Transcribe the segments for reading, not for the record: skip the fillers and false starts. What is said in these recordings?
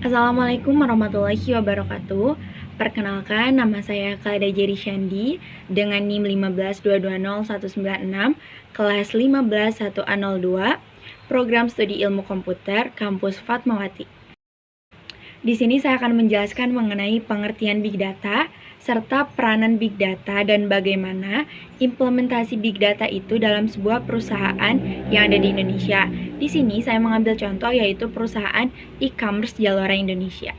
Assalamualaikum warahmatullahi wabarakatuh. Perkenalkan, nama saya Khalida Jeri Syandi dengan NIM 152201966, kelas 15102, Program Studi Ilmu Komputer, Kampus Fatmawati. Di sini saya akan menjelaskan mengenai pengertian Big Data serta peranan Big Data dan bagaimana implementasi Big Data itu dalam sebuah perusahaan yang ada di Indonesia. Di sini saya mengambil contoh yaitu perusahaan e-commerce Zalora Indonesia.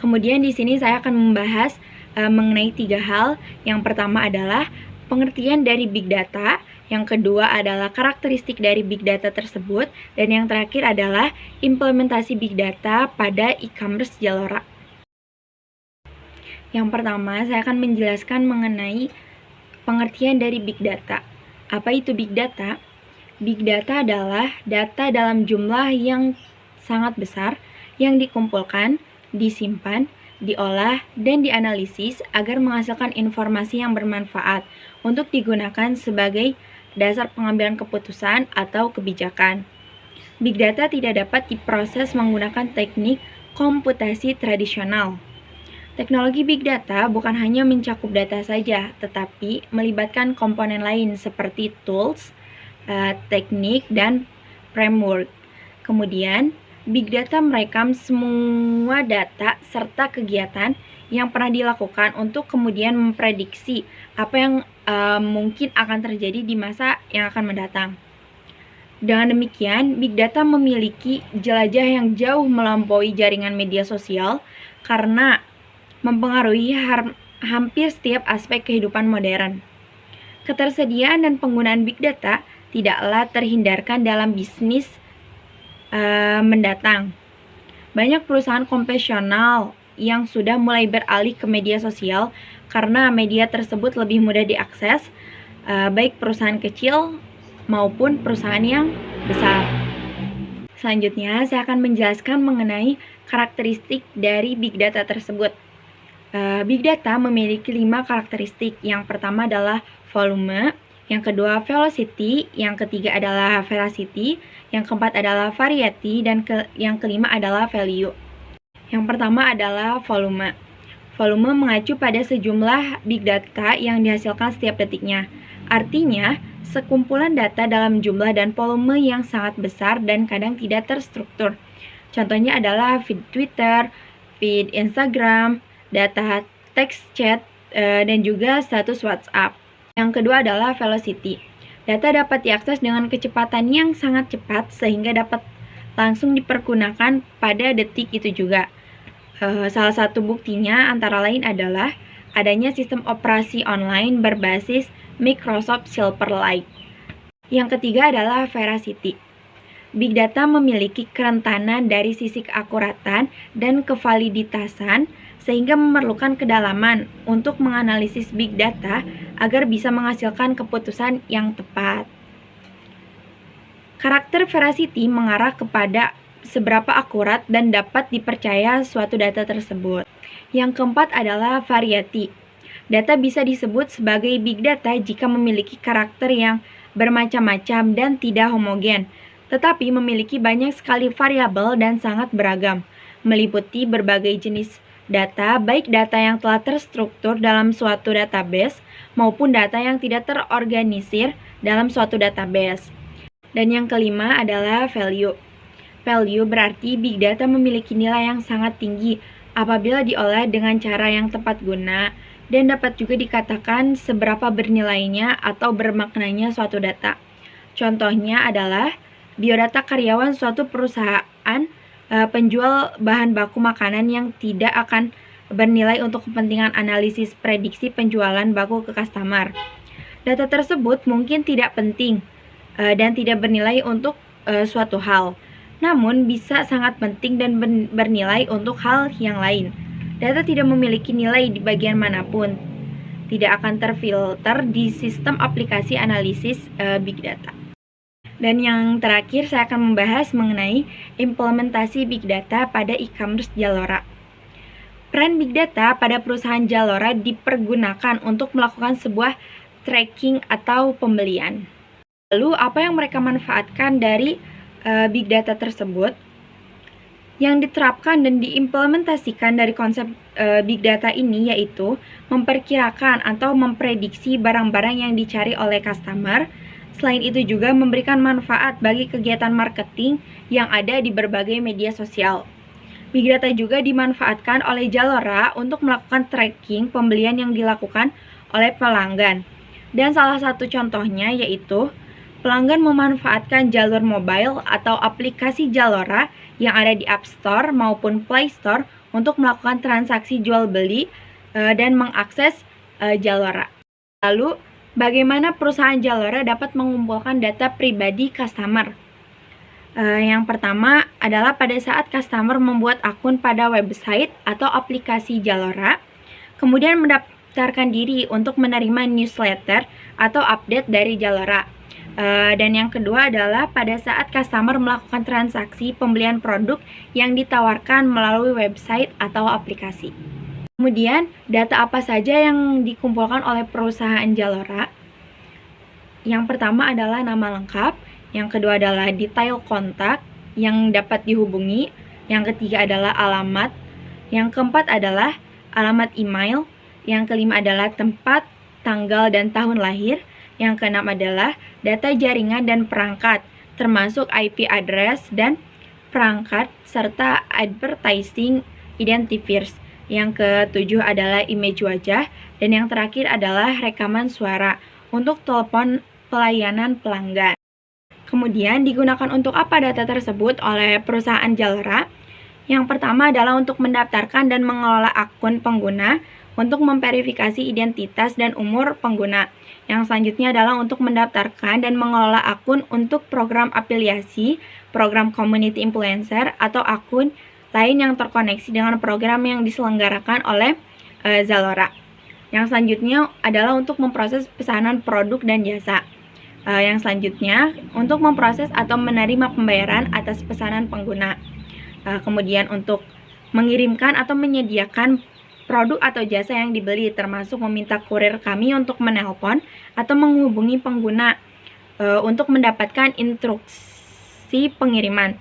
Kemudian di sini saya akan membahas mengenai 3 hal. Yang pertama adalah pengertian dari Big Data, yang kedua adalah karakteristik dari Big Data tersebut, dan yang terakhir adalah implementasi Big Data pada e-commerce Zalora. Yang pertama, saya akan menjelaskan mengenai pengertian dari Big Data. Apa itu Big Data? Big Data adalah data dalam jumlah yang sangat besar yang dikumpulkan, disimpan, diolah, dan dianalisis agar menghasilkan informasi yang bermanfaat untuk digunakan sebagai dasar pengambilan keputusan atau kebijakan. Big Data tidak dapat diproses menggunakan teknik komputasi tradisional. Teknologi Big Data bukan hanya mencakup data saja, tetapi melibatkan komponen lain seperti tools, teknik, dan framework. Kemudian, Big Data merekam semua data serta kegiatan yang pernah dilakukan untuk kemudian memprediksi apa yang mungkin akan terjadi di masa yang akan mendatang. Dengan demikian, Big Data memiliki jelajah yang jauh melampaui jaringan media sosial karena mempengaruhi hampir setiap aspek kehidupan modern. Ketersediaan dan penggunaan Big Data tidaklah terhindarkan dalam bisnis mendatang. Banyak perusahaan konvensional yang sudah mulai beralih ke media sosial karena media tersebut lebih mudah diakses, baik perusahaan kecil maupun perusahaan yang besar. Selanjutnya, saya akan menjelaskan mengenai karakteristik dari Big Data tersebut. Big Data memiliki 5 karakteristik. Yang pertama adalah volume, yang kedua velocity, yang ketiga adalah veracity, yang keempat adalah variety, dan yang kelima adalah value. Yang pertama adalah volume. Volume mengacu pada sejumlah big data yang dihasilkan setiap detiknya. Artinya, sekumpulan data dalam jumlah dan volume yang sangat besar dan kadang tidak terstruktur. Contohnya adalah feed Twitter, feed Instagram, data text chat, dan juga status WhatsApp. Yang kedua adalah velocity. Data dapat diakses dengan kecepatan yang sangat cepat sehingga dapat langsung dipergunakan pada detik itu juga. Salah satu buktinya antara lain adalah adanya sistem operasi online berbasis Microsoft Silverlight. Yang ketiga adalah veracity. Big Data memiliki kerentanan dari sisi keakuratan dan kevaliditasan sehingga memerlukan kedalaman untuk menganalisis Big Data agar bisa menghasilkan keputusan yang tepat. Karakter veracity mengarah kepada seberapa akurat dan dapat dipercaya suatu data tersebut. Yang keempat adalah variety. Data bisa disebut sebagai Big Data jika memiliki karakter yang bermacam-macam dan tidak homogen, tetapi memiliki banyak sekali variabel dan sangat beragam, meliputi berbagai jenis data, baik data yang telah terstruktur dalam suatu database maupun data yang tidak terorganisir dalam suatu database. Dan yang kelima adalah value. Value berarti Big Data memiliki nilai yang sangat tinggi apabila diolah dengan cara yang tepat guna dan dapat juga dikatakan seberapa bernilainya atau bermaknanya suatu data. Contohnya adalah biodata karyawan suatu perusahaan penjual bahan baku makanan yang tidak akan bernilai untuk kepentingan analisis prediksi penjualan baku ke customer. Data tersebut mungkin tidak penting dan tidak bernilai untuk suatu hal, namun bisa sangat penting dan bernilai untuk hal yang lain. Data tidak memiliki nilai di bagian manapun, tidak akan terfilter di sistem aplikasi analisis Big Data. Dan yang terakhir saya akan membahas mengenai implementasi Big Data pada e-commerce Zalora. Peran Big Data pada perusahaan Zalora dipergunakan untuk melakukan sebuah tracking atau pembelian. Lalu apa yang mereka manfaatkan dari Big Data tersebut? Yang diterapkan dan diimplementasikan dari konsep big data ini yaitu memperkirakan atau memprediksi barang-barang yang dicari oleh customer. Selain itu juga memberikan manfaat bagi kegiatan marketing yang ada di berbagai media sosial. Big data juga dimanfaatkan oleh Zalora untuk melakukan tracking pembelian yang dilakukan oleh pelanggan. Dan salah satu contohnya yaitu pelanggan memanfaatkan jalur mobile atau aplikasi Zalora yang ada di App Store maupun Play Store untuk melakukan transaksi jual beli dan mengakses Zalora. Lalu, bagaimana perusahaan Zalora dapat mengumpulkan data pribadi customer? Yang pertama adalah pada saat customer membuat akun pada website atau aplikasi Zalora, kemudian mendaftarkan diri untuk menerima newsletter atau update dari Zalora. Dan yang kedua adalah pada saat customer melakukan transaksi pembelian produk yang ditawarkan melalui website atau aplikasi. Kemudian, data apa saja yang dikumpulkan oleh perusahaan Zalora? Yang pertama adalah nama lengkap, yang kedua adalah detail kontak yang dapat dihubungi, yang ketiga adalah alamat, yang keempat adalah alamat email, yang kelima adalah tempat, tanggal, dan tahun lahir, yang keenam adalah data jaringan dan perangkat, termasuk IP address dan perangkat, serta advertising identifiers. Yang ketujuh adalah image wajah, dan yang terakhir adalah rekaman suara untuk telepon pelayanan pelanggan. Kemudian digunakan untuk apa data tersebut oleh perusahaan Zalora? Yang pertama adalah untuk mendaftarkan dan mengelola akun pengguna, untuk memverifikasi identitas dan umur pengguna. Yang selanjutnya adalah untuk mendaftarkan dan mengelola akun untuk program afiliasi, program community influencer, atau akun lain yang terkoneksi dengan program yang diselenggarakan oleh Zalora. Yang selanjutnya adalah untuk memproses pesanan produk dan jasa. Yang selanjutnya untuk memproses atau menerima pembayaran atas pesanan pengguna. Kemudian untuk mengirimkan atau menyediakan produk atau jasa yang dibeli, termasuk meminta kurir kami untuk menelpon atau menghubungi pengguna untuk mendapatkan instruksi pengiriman.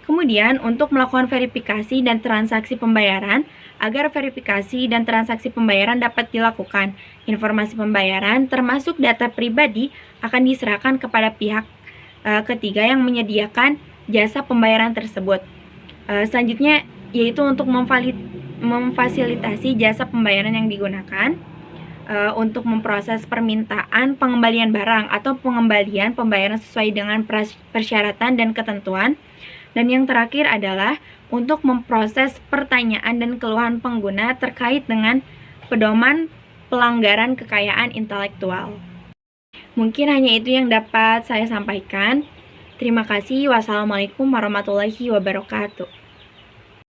Kemudian untuk melakukan verifikasi dan transaksi pembayaran, agar verifikasi dan transaksi pembayaran dapat dilakukan. Informasi pembayaran termasuk data pribadi akan diserahkan kepada pihak ketiga yang menyediakan jasa pembayaran tersebut. Selanjutnya yaitu untuk memfasilitasi jasa pembayaran yang digunakan untuk memproses permintaan pengembalian barang atau pengembalian pembayaran sesuai dengan persyaratan dan ketentuan. Dan yang terakhir adalah untuk memproses pertanyaan dan keluhan pengguna terkait dengan pedoman pelanggaran kekayaan intelektual. Mungkin hanya itu yang dapat saya sampaikan. Terima kasih. Wassalamualaikum warahmatullahi wabarakatuh.